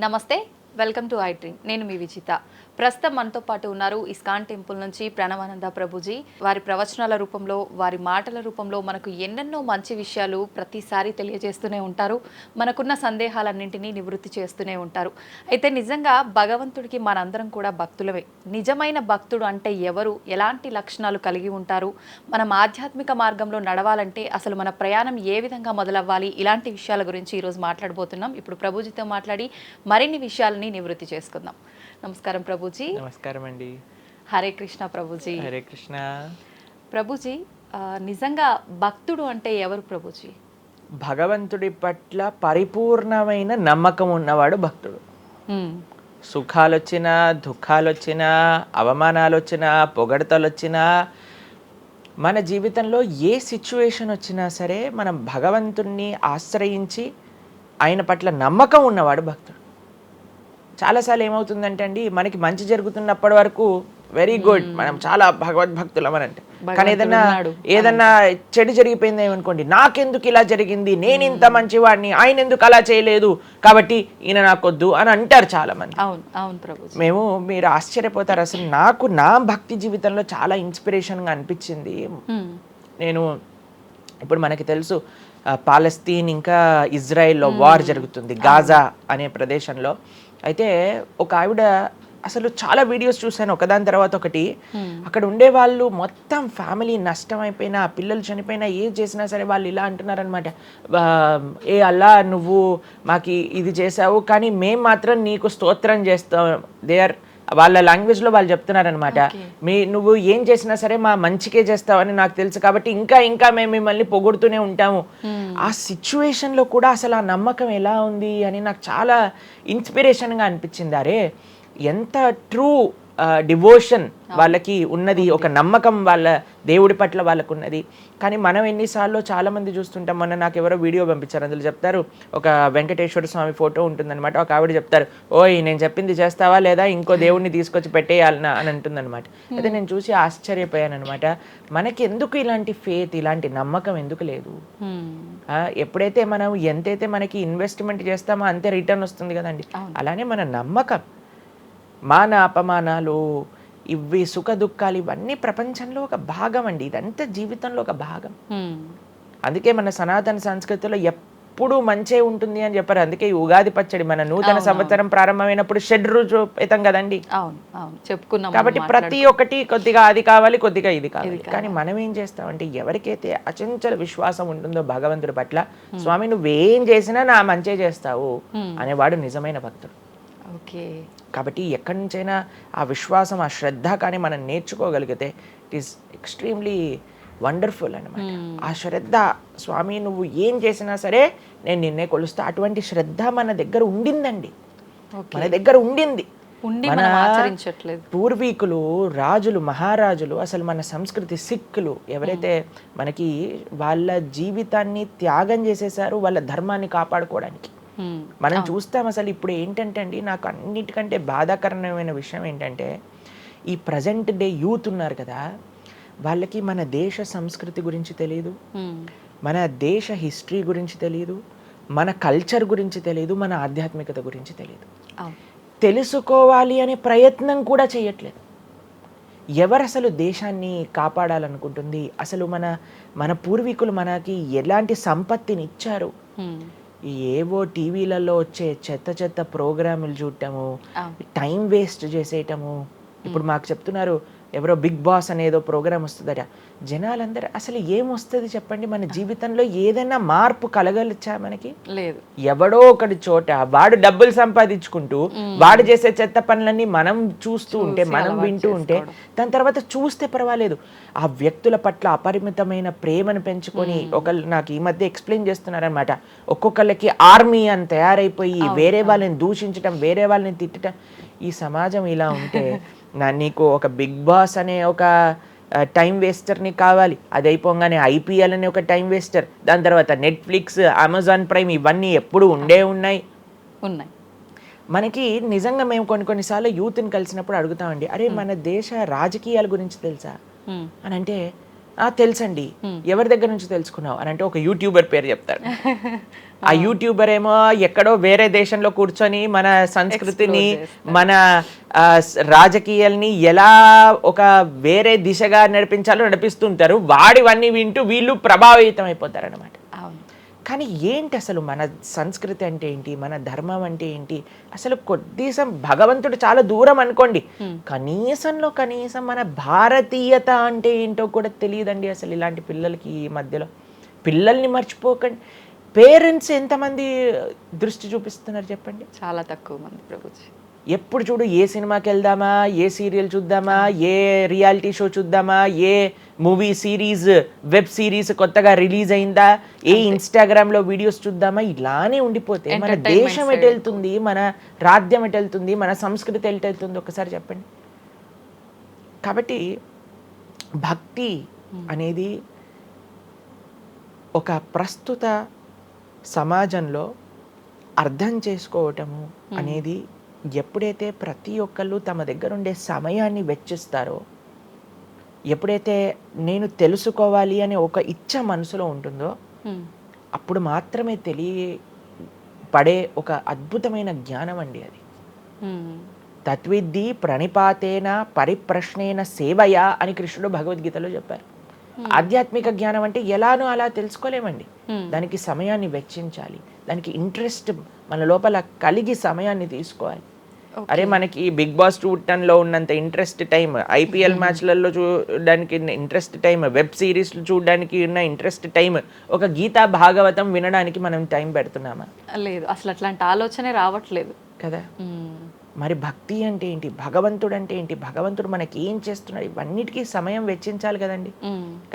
నమస్తే, welcome to I dream. నేను మీ విజిత. ప్రస్తుతం మనతో పాటు ఉన్నారు ఇస్కాన్ టెంపుల్ నుంచి ప్రణవానంద ప్రభుజీ. వారి ప్రవచనాల రూపంలో, వారి మాటల రూపంలో మనకు ఎన్నెన్నో మంచి విషయాలు ప్రతిసారి తెలియజేస్తూనే ఉంటారు. మనకున్న సందేహాలన్నింటినీ నివృత్తి చేస్తూనే ఉంటారు. అయితే నిజంగా భగవంతుడికి మనందరం కూడా భక్తులమే. నిజమైన భక్తుడు అంటే ఎవరు, ఎలాంటి లక్షణాలు కలిగి ఉంటారు, మనం ఆధ్యాత్మిక మార్గంలో నడవాలంటే అసలు మన ప్రయాణం ఏ విధంగా మొదలవ్వాలి, ఇలాంటి విషయాల గురించి ఈరోజు మాట్లాడబోతున్నాం. ఇప్పుడు ప్రభుజీతో మాట్లాడి మరిన్ని విషయాలని నివృత్తి చేసుకుందాం. నమస్కారం ప్రభుజీ. నమస్కారం అండి. హరే కృష్ణ ప్రభుజీ. హరే కృష్ణ ప్రభుజీ. నిజంగా భక్తుడు అంటే ఎవరు ప్రభుజీ? భగవంతుడి పట్ల పరిపూర్ణమైన నమ్మకం ఉన్నవాడు భక్తుడు. సుఖాలు వచ్చినా, దుఃఖాలు వచ్చినా, అవమానాలు వచ్చినా, పొగడతలు వచ్చినా, మన జీవితంలో ఏ సిచ్యువేషన్ వచ్చినా సరే మనం భగవంతుణ్ణి ఆశ్రయించి ఆయన పట్ల నమ్మకం ఉన్నవాడు భక్తుడు. చాలాసార్లు ఏమవుతుందంటే అండి, మనకి మంచి జరుగుతున్నప్పటి వరకు వెరీ గుడ్, మనం చాలా భగవద్భక్తులం అని అంటే, కానీ ఏదన్నా చెడు జరిగిపోయింది ఏమనుకోండి, నాకెందుకు ఇలా జరిగింది, నేను ఇంత మంచివాడిని, ఆయన ఎందుకు అలా చేయలేదు, కాబట్టి ఈయన నాకొద్దు అని అంటారు చాలా మంది. మీరు ఆశ్చర్యపోతారు. అసలు నాకు నా భక్తి జీవితంలో చాలా ఇన్స్పిరేషన్గా అనిపించింది. నేను ఇప్పుడు మనకి తెలుసు పాలస్తీన్ ఇంకా ఇజ్రాయెల్లో వార్ జరుగుతుంది, గాజా అనే ప్రదేశంలో. అయితే ఒక ఆవిడ, అసలు చాలా వీడియోస్ చూశాను ఒకదాని తర్వాత ఒకటి, అక్కడ ఉండే వాళ్ళు మొత్తం ఫ్యామిలీ నష్టం అయిపోయినా, పిల్లలు చనిపోయినా, ఏం చేసినా సరే వాళ్ళు ఇలా అంటున్నారనమాట, ఏ అల్లా నువ్వు మాకు ఇది చేసావు కానీ మేము మాత్రం నీకు స్తోత్రం చేస్తాం. వాళ్ళ లాంగ్వేజ్లో వాళ్ళు చెప్తున్నారనమాట, నువ్వు ఏం చేసినా సరే మా మంచికే చేస్తావని నాకు తెలుసు, కాబట్టి ఇంకా ఇంకా మేము మిమ్మల్ని పొగుడుతూనే ఉంటాము. ఆ సిచ్యువేషన్లో కూడా అసలు ఆ నమ్మకం ఎలా ఉంది అని నాకు చాలా ఇన్స్పిరేషన్గా అనిపించింది. అరే ఎంత ట్రూ డివోషన్ వాళ్ళకి ఉన్నది, ఒక నమ్మకం వాళ్ళ దేవుడి పట్ల వాళ్ళకు ఉన్నది. కానీ మనం ఎన్నిసార్లు చాలామంది చూస్తుంటాం. మొన్న నాకు ఎవరో వీడియో పంపించారు, అందులో చెప్తారు, ఒక వెంకటేశ్వర స్వామి ఫోటో ఉంటుందన్నమాట, ఒక ఆవిడ చెప్తారు, ఓయ్ నేను చెప్పింది చేస్తావా లేదా, ఇంకో దేవుడిని తీసుకొచ్చి పెట్టేయాలనా అని అంటుందన్నమాట. అయితే నేను చూసి ఆశ్చర్యపోయాను అనమాట. మనకి ఎందుకు ఇలాంటి ఫేత్, ఇలాంటి నమ్మకం ఎందుకు లేదు? ఎప్పుడైతే మనం ఎంతైతే మనకి ఇన్వెస్ట్మెంట్ చేస్తామో అంతే రిటర్న్ వస్తుంది కదండి. అలానే మన నమ్మకం, మాన అపమానాలు, ఇవి సుఖ దుఃఖాలు, ఇవన్నీ ప్రపంచంలో ఒక భాగం అండి. ఇదంతా జీవితంలో ఒక భాగం. అందుకే మన సనాతన సంస్కృతిలో ఎప్పుడు మంచే ఉంటుంది అని చెప్పారు. అందుకే ఈ ఉగాది పచ్చడి, మన నూతన సంవత్సరం ప్రారంభమైనప్పుడు షడ్రుజోపేతం కదండి, చెప్పుకున్నాం. కాబట్టి ప్రతి ఒక్కటి కొద్దిగా అది కావాలి, కొద్దిగా ఇది కావాలి. కానీ మనం ఏం చేస్తామంటే, ఎవరికైతే అచంచల విశ్వాసం ఉంటుందో భగవంతుడి పట్ల, స్వామి నువ్వేం చేసినా నా మంచే చేస్తావు అనేవాడు నిజమైన భక్తుడు. కాబట్టి ఎక్కడి నుంచైనా ఆ విశ్వాసం, ఆ శ్రద్ధ కానీ మనం నేర్చుకోగలిగితే ఇట్ ఈస్ ఎక్స్ట్రీమ్లీ వండర్ఫుల్ అనమాట. ఆ శ్రద్ధ, స్వామి నువ్వు ఏం చేసినా సరే నేను నిన్నే కొలుస్తా, అటువంటి శ్రద్ధ మన దగ్గర ఉండిందండి, మన దగ్గర ఉండింది. మన పూర్వీకులు, రాజులు, మహారాజులు, అసలు మన సంస్కృతి, సిక్కులు ఎవరైతే మనకి వాళ్ళ జీవితాన్ని త్యాగం చేసేసారు వాళ్ళ ధర్మాన్ని కాపాడుకోవడానికి. మనం చూస్తాం. అసలు ఇప్పుడు ఏంటంటే అండి, నాకు అన్నిటికంటే బాధాకరమైన విషయం ఏంటంటే, ఈ ప్రజెంట్ డే యూత్ ఉన్నారు కదా, వాళ్ళకి మన దేశ సంస్కృతి గురించి తెలియదు, మన దేశ హిస్టరీ గురించి తెలియదు, మన కల్చర్ గురించి తెలియదు, మన ఆధ్యాత్మికత గురించి తెలియదు. తెలుసుకోవాలి అనే ప్రయత్నం కూడా చేయట్లేదు. ఎవరు అసలు దేశాన్ని కాపాడాలనుకుంటుంది? అసలు మన పూర్వీకులు మనకి ఎలాంటి సంపత్తిని ఇచ్చారు? ఏవో టీవీలలో వచ్చే చెత్త ప్రోగ్రాములు చూడటము, టైం వేస్ట్ చేసేయటము. ఇప్పుడు మాకు చెప్తున్నారు, ఎవరో బిగ్ బాస్ అనేదో ప్రోగ్రామ్ వస్తుందట. జనాలందరూ అసలు ఏమొస్తుంది చెప్పండి? మన జీవితంలో ఏదైనా మార్పు కలగలిచ్చా? మనకి లేదు. ఎవడో ఒకటి చోట వాడు డబ్బులు సంపాదించుకుంటూ వాడు చేసే చెత్త పనులన్నీ మనం చూస్తూ ఉంటే, మనం వింటూ ఉంటే, దాని తర్వాత చూస్తే పర్వాలేదు, ఆ వ్యక్తుల పట్ల అపరిమితమైన ప్రేమను పెంచుకొని, ఒకళ్ళు నాకు ఈ మధ్య ఎక్స్ప్లెయిన్ చేస్తున్నారనమాట, ఒక్కొక్కళ్ళకి ఆర్మీ అని తయారైపోయి వేరే వాళ్ళని దూషించటం, వేరే వాళ్ళని తిట్టడం. ఈ సమాజం ఇలా ఉంటే నీకు ఒక బిగ్ బాస్ అనే ఒక టైం వేస్టర్ని కావాలి, అది అయిపోగానే ఐపీఎల్ అనే ఒక టైం వేస్టర్, దాని తర్వాత నెట్ఫ్లిక్స్, అమెజాన్ ప్రైమ్, ఇవన్నీ ఎప్పుడు ఉన్నాయి. మనకి నిజంగా మేము కొన్నిసార్లు యూత్ని కలిసినప్పుడు అడుగుతామండి, అరే మన దేశ రాజకీయాల గురించి తెలుసా అని అంటే, తెలుసండి. ఎవరి దగ్గర నుంచి తెలుసుకున్నావు అని అంటే ఒక యూట్యూబర్ పేరు చెప్తాడు. ఆ యూట్యూబర్ ఏమో ఎక్కడో వేరే దేశంలో కూర్చొని మన సంస్కృతిని మన రాజకీయాల్ని ఎలా ఒక వేరే దిశగా నడిపించాలో నడిపిస్తుంటారు. వాడివన్నీ వింటూ వీళ్ళు ప్రభావితం అయిపోతారు అనమాట. కానీ ఏంటి అసలు మన సంస్కృతి అంటే ఏంటి, మన ధర్మం అంటే ఏంటి, అసలు కొద్దిసం భగవంతుడు చాలా దూరం అనుకోండి, కనీసంలో కనీసం మన భారతీయత అంటే ఏంటో కూడా తెలియదండి అసలు ఇలాంటి పిల్లలకి. ఈ మధ్యలో పిల్లల్ని మర్చిపోకండి. పేరెంట్స్ ఎంతమంది దృష్టి చూపిస్తున్నారు చెప్పండి? చాలా తక్కువ మంది ప్రభుజీ. ఎప్పుడు చూడు ఏ సినిమాకి వెళ్దామా, ఏ సీరియల్ చూద్దామా, ఏ రియాలిటీ షో చూద్దామా, ఏ మూవీ సిరీస్ వెబ్ సిరీస్ కొత్తగా రిలీజ్ అయిందా, ఏ ఇన్స్టాగ్రామ్లో వీడియోస్ చూద్దామా, ఇలానే ఉండిపోతే మన దేశం ఎటు వెళ్తుంది, మన రాజ్యం ఎటు వెళ్తుంది, మన సంస్కృతి ఎటు వెళ్తుంది ఒకసారి చెప్పండి. కాబట్టి భక్తి అనేది ఒక ప్రస్తుత సమాజంలో అర్థం చేసుకోవటము అనేది ఎప్పుడైతే ప్రతి ఒక్కళ్ళు తమ దగ్గర ఉండే సమయాన్ని వెచ్చిస్తారో, ఎప్పుడైతే నేను తెలుసుకోవాలి అనే ఒక ఇచ్చ మనసులో ఉంటుందో, అప్పుడు మాత్రమే తెలియపడే ఒక అద్భుతమైన జ్ఞానం అండి అది. తత్విద్ధి ప్రణిపాతేన పరిప్రశ్నేన సేవయా అని కృష్ణుడు భగవద్గీతలో చెప్పారు. ఆధ్యాత్మిక జ్ఞానం అంటే ఎలానో అలా తెలుసుకోలేమండి. దానికి సమయాన్ని వెచ్చించాలి, దానికి ఇంట్రెస్ట్ మన లోపల కలిగి సమయాన్ని తీసుకోవాలి. అరే మనకి బిగ్ బాస్ 210లో ఉన్నంత ఇంట్రెస్ట్ టైం, ఐపీఎల్ మ్యాచ్లలో చూడడానికి ఇంట్రెస్ట్ టైం, వెబ్ సిరీస్లు చూడడానికి ఉన్న ఇంట్రెస్ట్ టైం, ఒక గీతా భాగవతం వినడానికి మనం టైం పెడుతున్నామా? లేదు, అసలు అట్లాంటి ఆలోచనే రావట్లేదు కదా. మరి భక్తి అంటే ఏంటి, భగవంతుడు అంటే ఏంటి, భగవంతుడు మనకి ఏం చేస్తున్నాడు, ఇవన్నిటికీ సమయం వెచ్చించాలి కదండి.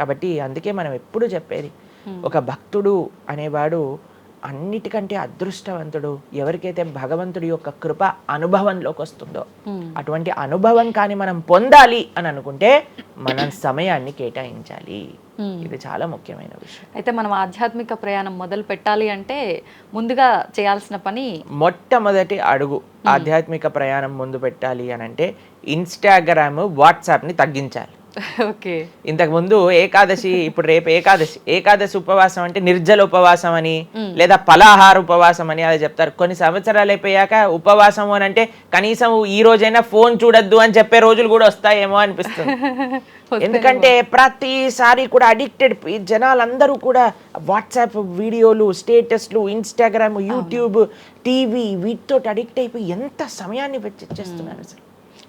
కాబట్టి అందుకే మనం ఎప్పుడు చెప్పేది, ఒక భక్తుడు అనేవాడు అన్నిటికంటే అదృష్టవంతుడు ఎవరికైతే భగవంతుడి యొక్క కృప అనుభవంలోకి వస్తుందో. అటువంటి అనుభవం కానీ మనం పొందాలి అని అనుకుంటే మనం సమయాన్ని కేటాయించాలి. ఇది చాలా ముఖ్యమైన విషయం. అయితే మనం ఆధ్యాత్మిక ప్రయాణం మొదలు పెట్టాలి అంటే ముందుగా చేయాల్సిన పని, మొట్టమొదటి అడుగు ఆధ్యాత్మిక ప్రయాణం ముందు పెట్టాలి అని అంటే ఇన్స్టాగ్రామ్, వాట్సాప్ని తగ్గించాలి. ఓకే. ఇంతకు ముందు ఏకాదశి, ఇప్పుడు రేపు ఏకాదశి ఉపవాసం అంటే నిర్జల ఉపవాసం అని లేదా ఫలాహార ఉపవాసం అని అది చెప్తారు. కొన్ని సంవత్సరాలు అయిపోయాక ఉపవాసం అని అంటే కనీసం ఈ రోజైనా ఫోన్ చూడొద్దు అని చెప్పే రోజులు కూడా వస్తాయేమో అనిపిస్తుంది. ఎందుకంటే ప్రతిసారి కూడా అడిక్టెడ్ జనాలందరూ కూడా వాట్సాప్ వీడియోలు, స్టేటస్లు, ఇన్స్టాగ్రామ్, యూట్యూబ్, టీవీ వీటితో అడిక్ట్ అయిపోయి ఎంత సమయాన్ని వెచ్చిస్తున్నారు. అసలు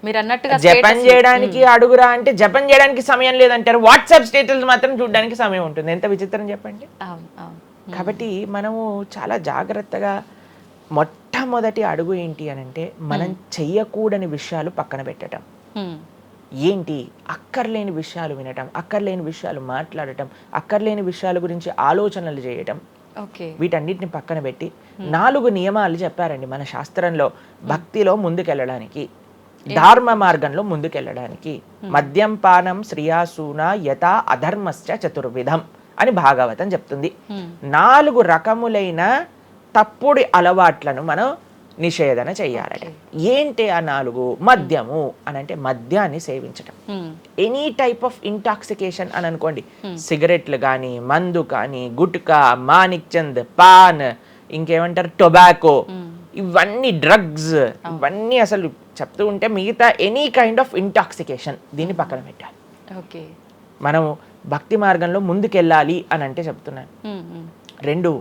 మీరు అన్నట్టుగా జపం చేయడానికి అడుగురా అంటే జపం చేయడానికి సమయం లేదంటారు, వాట్సాప్ స్టేటస్ మాత్రం చూడడానికి సమయం ఉంటుంది. ఎంత విచిత్రం చెప్పండి. కాబట్టి మనము చాలా జాగ్రత్తగా మొట్టమొదటి అడుగు ఏంటి అని అంటే మనం చెయ్యకూడని విషయాలు పక్కన పెట్టడం. ఏంటి? అక్కర్లేని విషయాలు వినటం, అక్కర్లేని విషయాలు మాట్లాడటం, అక్కర్లేని విషయాల గురించి ఆలోచనలు చేయటం, వీటన్నిటిని పక్కన పెట్టి 4 నియమాలు చెప్పారండి మన శాస్త్రంలో భక్తిలో ముందుకెళ్ళడానికి, ధర్మ మార్గంలో ముందుకెళ్ళడానికి. మద్యం పానం శ్రియాసూన యథా అధర్మశ్చ చతుర్విధం అని భాగవతం చెప్తుంది. 4 రకములైన తప్పుడు అలవాట్లను మనం నిషేధన చెయ్యాలట. ఏంటి ఆ 4? మద్యము అని అంటే మద్యాన్ని సేవించటం, ఎనీ టైప్ ఆఫ్ ఇంటాక్సికేషన్ అని అనుకోండి, సిగరెట్లు కానీ, మందు కానీ, గుట్కా, మానిక్ చంద్, పాన్, ఇంకేమంటారు టొబాకో, ఇవన్నీ డ్రగ్స్, ఇవన్నీ అసలు చెప్తూ ఉంటే మిగతా ఎనీ కైండ్ ఆఫ్ ఇంటాక్సికేషన్ దీన్ని పక్కన పెట్టాలి. ఓకే, మనం భక్తి మార్గంలో ముందుకెళ్ళాలి అని అంటే చెప్తున్నాను. 2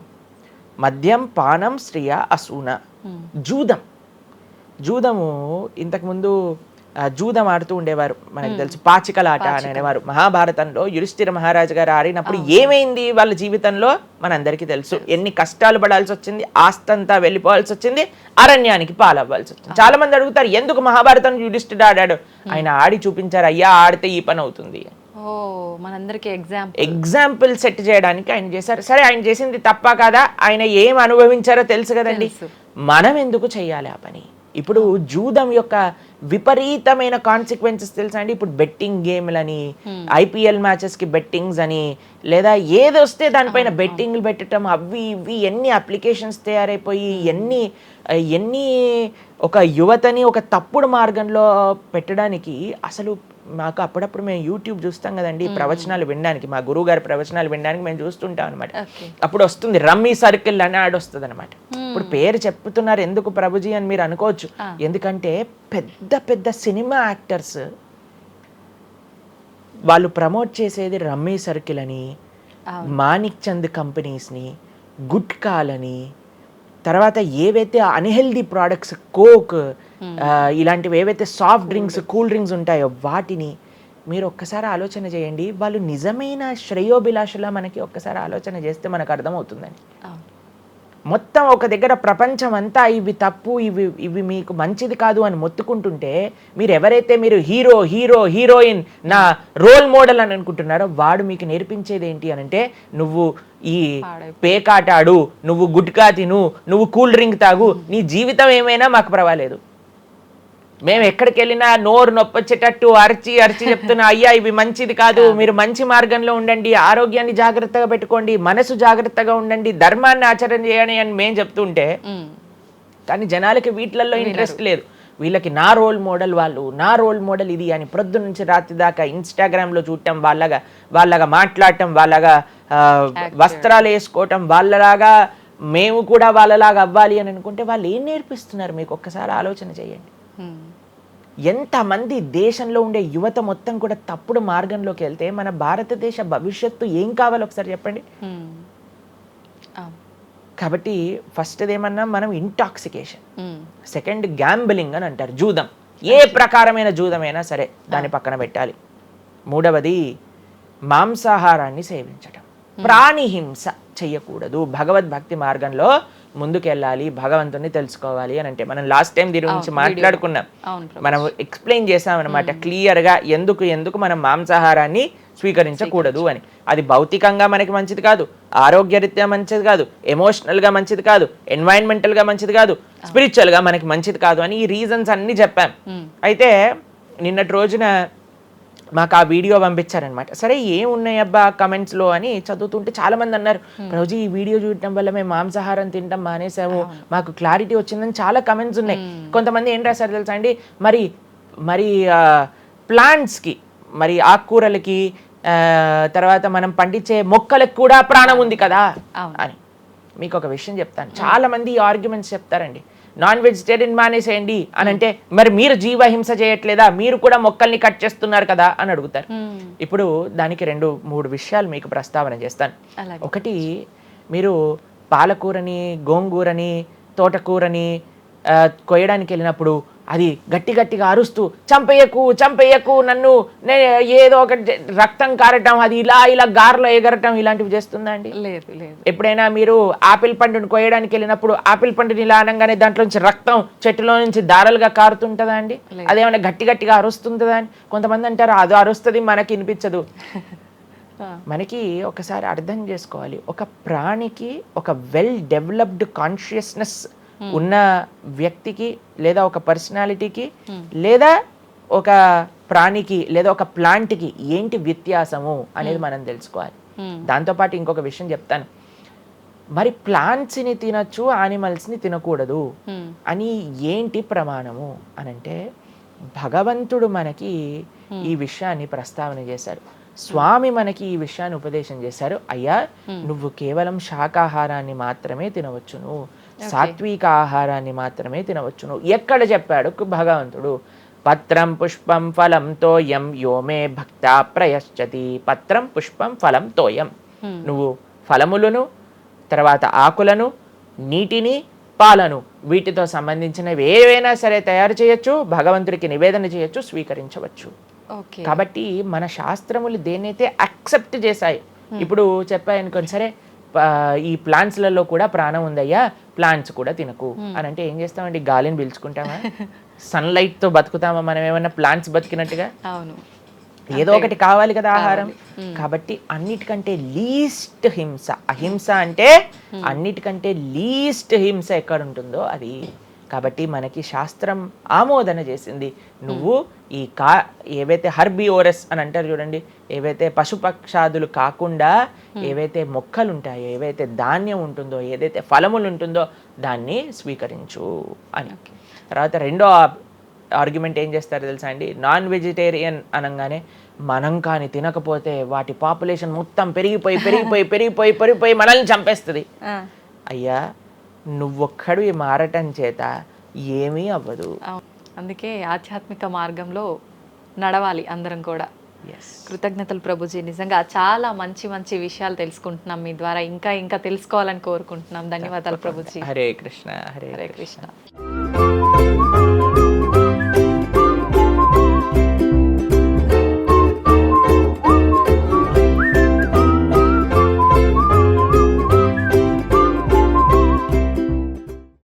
మద్యం పానం శ్రియ అసూన. జూదము ఇంతకుముందు జూదం ఆడుతూ ఉండేవారు, మనకు తెలుసు పాచికలాట అని అనేవారు. మహాభారతంలో యుధిష్ఠిర మహారాజు గారు ఆడినప్పుడు ఏమైంది వాళ్ళ జీవితంలో మనందరికీ తెలుసు. ఎన్ని కష్టాలు పడాల్సి వచ్చింది, ఆస్తంతా వెళ్ళిపోవాల్సి వచ్చింది, అరణ్యానికి పాలవ్వాల్సి వచ్చింది. చాలా మంది అడుగుతారు ఎందుకు మహాభారతం యుధిష్ఠిరుడు ఆడాడు. ఆయన ఆడి చూపించారు, అయ్యా ఆడితే ఈ పని అవుతుంది. ఎగ్జాంపుల్ సెట్ చేయడానికి ఆయన చేశారు. సరే, ఆయన చేసింది తప్ప కదా, ఆయన ఏం అనుభవించారో తెలుసు కదండి. మనం ఎందుకు చెయ్యాలి ఆ పని? ఇప్పుడు జూదం యొక్క విపరీతమైన కాన్సిక్వెన్సెస్ తెలుసా అండి. ఇప్పుడు బెట్టింగ్ గేమ్లని, ఐపీఎల్ మ్యాచెస్ కి బెట్టింగ్స్ అని, లేదా ఏది వస్తే దానిపైన బెట్టింగ్లు పెట్టడం, అవి ఇవి ఎన్ని అప్లికేషన్స్ తయారైపోయి ఎన్ని ఒక యువతని ఒక తప్పుడు మార్గంలో పెట్టడానికి అసలు మాకు అప్పుడప్పుడు మేము యూట్యూబ్ చూస్తాం కదండి ప్రవచనాలు వినడానికి, మా గురువు గారి ప్రవచనాలు వినడానికి మేము చూస్తుంటాం అనమాట. అప్పుడు వస్తుంది రమ్మీ సర్కిల్ అని యాడ్ వస్తుంది అనమాట. ఇప్పుడు పేరు చెప్తున్నారు ఎందుకు ప్రభుజీ అని మీరు అనుకోవచ్చు. ఎందుకంటే పెద్ద పెద్ద సినిమా యాక్టర్స్ వాళ్ళు ప్రమోట్ చేసేది రమ్మీ సర్కిల్ అని, మాణిక్ చంద్ కంపెనీస్ని, గుట్కాలని, తర్వాత ఏవైతే అన్హెల్దీ ప్రోడక్ట్స్ కోక్ ఇలాంటివి ఏవైతే సాఫ్ట్ డ్రింక్స్ కూల్ డ్రింక్స్ ఉంటాయో వాటిని మీరు ఒక్కసారి ఆలోచన చేయండి. వాళ్ళు నిజమైన శ్రేయోభిలాషలా మనకి ఒక్కసారి ఆలోచన చేస్తే మనకు అర్థమవుతుందని. మొత్తం ఒక దగ్గర ప్రపంచం అంతా ఇవి తప్పు, ఇవి మీకు మంచిది కాదు అని మొత్తుకుంటుంటే మీరు ఎవరైతే మీరు హీరోయిన్ నా రోల్ మోడల్ అని అనుకుంటున్నారో వాడు మీకు నేర్పించేది ఏంటి అని అంటే, నువ్వు ఈ పేకాట ఆడు, నువ్వు గుట్కా తిను, నువ్వు కూల్ డ్రింక్ తాగు, నీ జీవితం ఏమైనా మాకు పర్వాలేదు. మేము ఎక్కడికి వెళ్ళినా నోరు నొప్పొచ్చేటట్టు అరిచి చెప్తున్నా, అయ్యా ఇవి మంచిది కాదు, మీరు మంచి మార్గంలో ఉండండి, ఆరోగ్యాన్ని జాగ్రత్తగా పెట్టుకోండి, మనసు జాగ్రత్తగా ఉండండి, ధర్మాన్ని ఆచరణ చేయండి అని మేము చెప్తుంటే, కానీ జనాలకి వీటిల్లో ఇంట్రెస్ట్ లేదు. వీళ్ళకి నా రోల్ మోడల్ వాళ్ళు, నా రోల్ మోడల్ ఇది అని ప్రొద్దు నుంచి రాత్రి దాకా ఇన్స్టాగ్రామ్లో చూడటం, వాళ్ళగా మాట్లాడటం, వాళ్ళగా వస్త్రాలు వేసుకోవటం, వాళ్ళలాగా మేము కూడా వాళ్ళలాగా అవ్వాలి అని అనుకుంటే వాళ్ళు ఏం నేర్పిస్తున్నారు మీకు ఒక్కసారి ఆలోచన చేయండి. ఎంతమంది దేశంలో ఉండే యువత మొత్తం కూడా తప్పుడు మార్గంలోకి వెళ్తే మన భారతదేశ భవిష్యత్తు ఏం కావాలో ఒకసారి చెప్పండి. కాబట్టి ఫస్ట్ ఏమన్నా మనం ఇంటాక్సికేషన్, సెకండ్ గ్యాంబ్లింగ్ అని అంటారు, జూదం, ఏ ప్రకారమైన జూదమైనా సరే దాన్ని పక్కన పెట్టాలి. మూడవది మాంసాహారాన్ని సేవించటం, ప్రాణిహింస చెయ్యకూడదు, భగవద్భక్తి మార్గంలో ముందుకెళ్ళాలి, భగవంతుని తెలుసుకోవాలి అని అంటే మనం లాస్ట్ టైం దీని గురించి మాట్లాడుకున్నాం, మనం ఎక్స్ప్లెయిన్ చేసాం అనమాట క్లియర్గా ఎందుకు మనం మాంసాహారాన్ని స్వీకరించకూడదు అని. అది భౌతికంగా మనకి మంచిది కాదు, ఆరోగ్యరీత్యా మంచిది కాదు, ఎమోషనల్గా మంచిది కాదు, ఎన్వైరన్మెంటల్గా మంచిది కాదు, స్పిరిచువల్గా మనకి మంచిది కాదు అని ఈ రీజన్స్ అన్ని చెప్పాం. అయితే నిన్నటి రోజున మాకు ఆ వీడియో పంపించారనమాట. సరే ఏమున్నాయి అబ్బా కమెంట్స్లో అని చదువుతుంటే చాలా మంది అన్నారు, రోజు ఈ వీడియో చూడటం వల్ల మేము మాంసాహారం తినటం మానేసాము, మాకు క్లారిటీ వచ్చిందని చాలా కమెంట్స్ ఉన్నాయి. కొంతమంది ఏం రాశారు తెలుసా అండి, మరి ప్లాంట్స్కి, మరి ఆకుకూరలకి, తర్వాత మనం పండించే మొక్కలకు కూడా ప్రాణం ఉంది కదా అని. మీకు ఒక విషయం చెప్తాను, చాలా మంది ఈ ఆర్గ్యుమెంట్స్ చెప్తారండి, నాన్ వెజిటేరియన్ మానేసేయండి అని అంటే, మరి మీరు జీవహింస చేయట్లేదా, మీరు కూడా మొక్కల్ని కట్ చేస్తున్నారు కదా అని అడుగుతారు. ఇప్పుడు దానికి 2-3 విషయాలు మీకు ప్రస్తావన చేస్తాను. ఒకటి, మీరు పాలకూరని, గోంగూరని, తోటకూరని కొయ్యడానికి వెళ్ళినప్పుడు అది గట్టిగా అరుస్తూ చంపేయకు నన్ను, ఏదో ఒక రక్తం కారటం, అది ఇలా గార్లో ఎగరటం, ఇలాంటివి చేస్తుందా అండి? లేదు. ఎప్పుడైనా మీరు ఆపిల్ పండుని కొయ్యడానికి వెళ్ళినప్పుడు ఆపిల్ పండుని ఇలా అనగానే దాంట్లో నుంచి రక్తం చెట్టులో నుంచి దారాలుగా కారుతుంటుందా అండి? అదేమైనా గట్టిగా అరుస్తుందా అని కొంతమంది అంటారు, అది అరుస్తుంది మనకి వినిపించదు. మనకి ఒకసారి అర్థం చేసుకోవాలి, ఒక ప్రాణికి ఒక వెల్ డెవలప్డ్ కాన్షియస్నెస్ ఉన్న వ్యక్తికి, లేదా ఒక పర్సనాలిటీకి, లేదా ఒక ప్రాణికి, లేదా ఒక ప్లాంట్కి ఏంటి వ్యత్యాసము అనేది మనం తెలుసుకోవాలి. దాంతోపాటు ఇంకొక విషయం చెప్తాను, మరి ప్లాంట్స్ని తినచ్చు, యానిమల్స్ని తినకూడదు అని ఏంటి ప్రమాణము అనంటే, భగవంతుడు మనకి ఈ విషయాన్ని ప్రస్తావన చేశారు, స్వామి మనకి ఈ విషయాన్ని ఉపదేశం చేశారు. అయ్యా, నువ్వు కేవలం శాకాహారాన్ని మాత్రమే తినవచ్చును, సాత్విక ఆహారాన్ని మాత్రమే తినవచ్చును. ఎక్కడ చెప్పాడు భగవంతుడు? పత్రం పుష్పం ఫలం తోయం యోమే భక్త ప్రయశ్చతి. పత్రం పుష్పం ఫలం తోయం, నువ్వు ఫలములను, తర్వాత ఆకులను, నీటిని, పాలను, వీటితో సంబంధించినవి ఏవైనా సరే తయారు చేయొచ్చు, భగవంతుడికి నివేదన చేయొచ్చు, స్వీకరించవచ్చు. కాబట్టి మన శాస్త్రములు దేన్నైతే యాక్సెప్ట్ చేశాయి, ఇప్పుడు చెప్పాయనుకోండి, సరే ఈ ప్లాంట్స్లలో కూడా ప్రాణం ఉందయ్యా, ప్లాంట్స్ కూడా తినకు అని అంటే ఏం చేస్తామండి? గాలిని పీల్చుకుంటామా? సన్లైట్ తో బతుకుతామా మనం ఏమన్నా ప్లాంట్స్ బతికినట్టుగా? ఏదో ఒకటి కావాలి కదా ఆహారం. కాబట్టి అన్నిటికంటే లీస్ట్ హింస, అహింస అంటే అన్నిటికంటే లీస్ట్ హింస ఎక్కడ ఉంటుందో అది. కాబట్టి మనకి శాస్త్రం ఆమోదన చేసింది, నువ్వు ఈ ఏవైతే హర్బివోరస్ అని అంటారు చూడండి, ఏవైతే పశుపక్షాదులు కాకుండా ఏవైతే మొక్కలు ఉంటాయో, ఏవైతే ధాన్యం ఉంటుందో, ఏదైతే ఫలములు ఉంటుందో దాన్ని స్వీకరించు అని. తర్వాత రెండో ఆర్గ్యుమెంట్ ఏం చేస్తారో తెలుసా అండి, నాన్ వెజిటేరియన్ అనగానే మనం కానీ తినకపోతే వాటి పాపులేషన్ మొత్తం పెరిగిపోయి పెరిగిపోయి పెరిగిపోయి పెరిగిపోయి మనల్ని చంపేస్తుంది. అయ్యా నువ్వొక్కడివి మారటం చేత ఏమీ అవ్వదు. అందుకే ఆధ్యాత్మిక మార్గంలో నడవాలి అందరం కూడా. కృతజ్ఞతలు ప్రభుజీ, నిజంగా చాలా మంచి మంచి విషయాలు తెలుసుకుంటున్నాం మీ ద్వారా. ఇంకా ఇంకా తెలుసుకోవాలని కోరుకుంటున్నాం. ధన్యవాదాలు ప్రభుజీ. హరే కృష్ణ. హరే కృష్ణ.